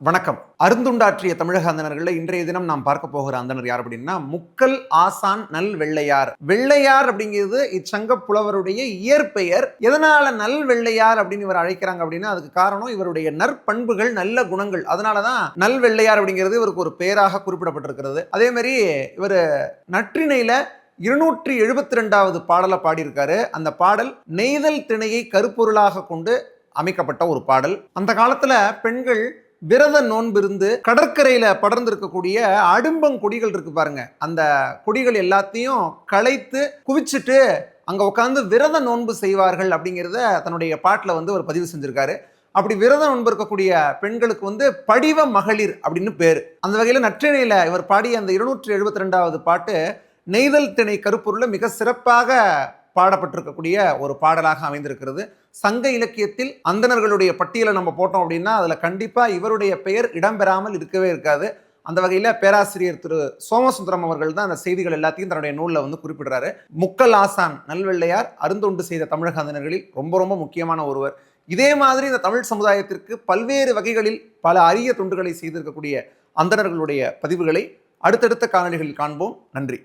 வணக்கம். அருந்துண்டாற்றிய தமிழக அந்தணர்களில் இன்றைய தினம் நாம் பார்க்க போகிற அந்தணர் யார் அப்படின்னா, முக்கல் ஆசான் நல் வெள்ளையார். வெள்ளையார் அப்படிங்கிறது இச்சங்க புலவருடைய இயற்பெயர். எதனால நல் வெள்ளையார் அப்படின்னு இவர் அழைக்கிறாங்க அப்படின்னா, அதுக்கு காரணம் இவருடைய நற்பண்புகள், நல்ல குணங்கள். அதனாலதான் நல் வெள்ளையார் அப்படிங்கிறது இவருக்கு ஒரு பெயராக குறிப்பிடப்பட்டிருக்கிறது. அதே மாதிரி இவர் நற்றிணையில 272வது பாடலை பாடியிருக்காரு. அந்த பாடல் நெய்தல் திணையை கருப்பொருளாக கொண்டு அமைக்கப்பட்ட ஒரு பாடல். அந்த காலத்துல பெண்கள் விரத நோன்பிருந்து கடற்கரையில படர்ந்து இருக்கக்கூடிய அடும்பங்கொடிகள் இருக்கு பாருங்க, அந்த கொடிகள் எல்லாத்தையும் களைத்து குவிச்சுட்டு அங்க உட்காந்து விரத நோன்பு செய்வார்கள் அப்படிங்கிறத தன்னுடைய பாட்டுல ஒரு பதிவு செஞ்சிருக்காரு. அப்படி விரத நோன்பு இருக்கக்கூடிய பெண்களுக்கு படிவ மகளிர் அப்படின்னு பேரு. அந்த வகையில நற்றிணையில இவர் பாடிய அந்த 272வது பாட்டு நெய்தல் திணை கருப்பொருள்ல மிக சிறப்பாக பாடப்பட்டிருக்கக்கூடிய ஒரு பாடலாக அமைந்திருக்கிறது. சங்க இலக்கியத்தில் அந்தணர்களுடைய பட்டியலை நம்ம போட்டோம் அப்படின்னா அதுல கண்டிப்பா இவருடைய பெயர் இடம்பெறாமல் இருக்கவே இருக்காது. அந்த வகையில பேராசிரியர் திரு சோமசுந்தரம் அவர்கள் தான் அந்த செய்திகள் எல்லாத்தையும் தன்னுடைய நூலில் குறிப்பிடுறாரு. முக்கல் ஆசான் நல்வெள்ளையார் அருந்தொண்டு செய்த தமிழக அந்தணர்களில் ரொம்ப ரொம்ப முக்கியமான ஒருவர். இதே மாதிரி இந்த தமிழ் சமுதாயத்திற்கு பல்வேறு வகைகளில் பல அரிய தொண்டுகளை செய்திருக்கக்கூடிய அந்தணர்களுடைய பதிவுகளை அடுத்தடுத்த காணொளிகளில் காண்போம். நன்றி.